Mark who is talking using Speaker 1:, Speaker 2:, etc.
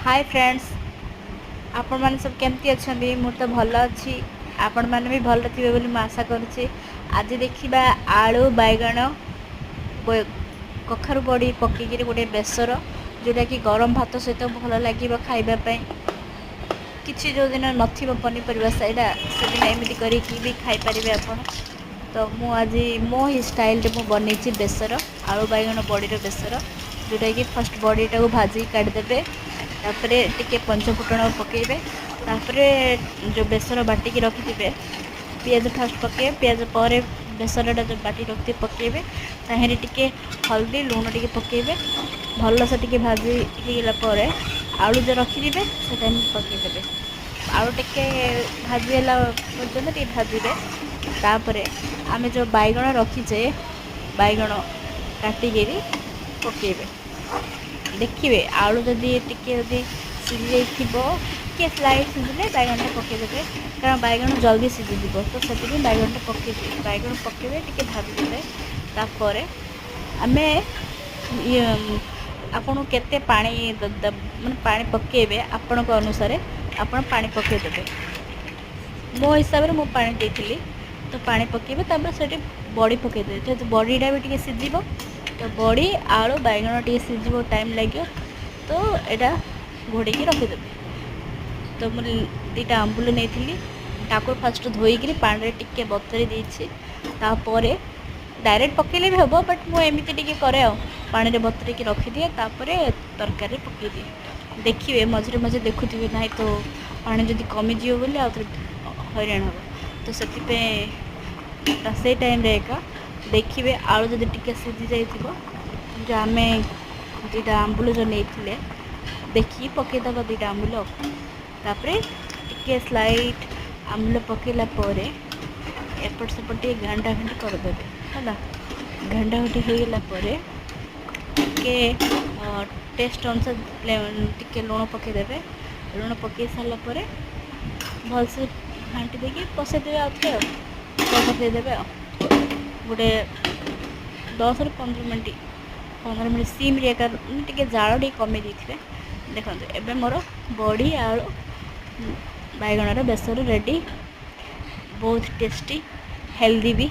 Speaker 1: Hi friends, आपण माने सब केमती अछंदी? मु तो भल अच्छी। आपण माने भी भल थिबे बोली मैं आशा करूची। आज देखिबा आलू बैगण कखारु बड़ी पकईकि गोटे बेसर जोटा कि गरम भात सहित भल लगे खाइबापी। किसी जो दिन नथिबो पनीपरिया सैडा से दिन एमती करिकी भी खाई परिबे आपण। तो मु आज मो ही स्टाइल रे मु बनैछि बेसर आलू बैगण बड़ीर बेसर, जोटा कि फर्स्ट बड़ीटा को भाजी काढ़ीदेवे, तापरे टिके पंचफुटण पकेबे, तापरे जो बेसर बाटिकी रखिथिबे पियाज फास्ट पके, पियाज पर बेसरटा जो बाटी रखिथे पकेबे, ताहेरे टिके हल्दी लुण टिके पकेबे, भल से टिके भाजी ହେଇଗଲା ପରେ आलू जो रखिथिबे सेटा पकेदेबे। आलू टिके भाजी ହେଲା ପର୍ଯ୍ୟନ୍ତ ଟିକେ ଭାଜିବେ। तापरे आमे जो बैगण रखीचे बैगण काटिकी पकेबे। देखिए आलू जदि टिके जदि सीझी जाइथिबो, टिके स्लाइड सीझिले बैगणटा पकेदेबे, कारण बैगण जल्दी सीझीजिवो। तो से बैगणटा पकेबे, बैगण पकेबे टिके भाजिदेबे। तापरे आमे आपन केते पानी माने पानी पकेबे आपन अनुसार आपन पानी पकेदेबे। मो हिसाब रे मो पानी देथिली, तो पानी पकेबे। तापर सेठी बड़ी पकेदेबे, तो बड़ीटा भी टिके सीझीबो। तो बड़ी आलू बैगण टिके सीझीबो टाइम लगे, तो एटा घोड़े रखिदेबे। तो मुझे दीटा आंबुल नहीं ताको फास्ट धोईकि पानी टिके बतरी देछि। तापर डायरेक्ट पकेले भी हम, बट मु एमती टिके करे पानी रे बतरी रखिदिए, तापर तरकारी पकई दिए। देखिए मझे मझे देखुथिबे ना, तो पानी जदि कमिजिव बोली हैरान हम। तो से टाइम रे एका देखिए आलू जदि टिके सीझी जाइथिबो, जो आम दीटा आंबुल जो नहीं देखिए पकईदबा दीटा आंबुल। तापरे टिके स्लाइड आंबुल पकेला परे एपट सेपट टे घांटा घांटी करदेबे है। घांटा घांटी होईगला परे टिके टेस्ट अनुसार टिके लुण पकईदेबे। लुण पकई सारा परे भलसे घांटी देके पसईदेबे। आउथे पकईदेबे गोटे 10 ରୁ 15 मिनट सिम रे टिके जाल टिके कमी देथिबे। देखो एबे मोर बड़ी आलू बैगणर बेसर रेडी, बहुत टेस्टी, हेल्दी भी।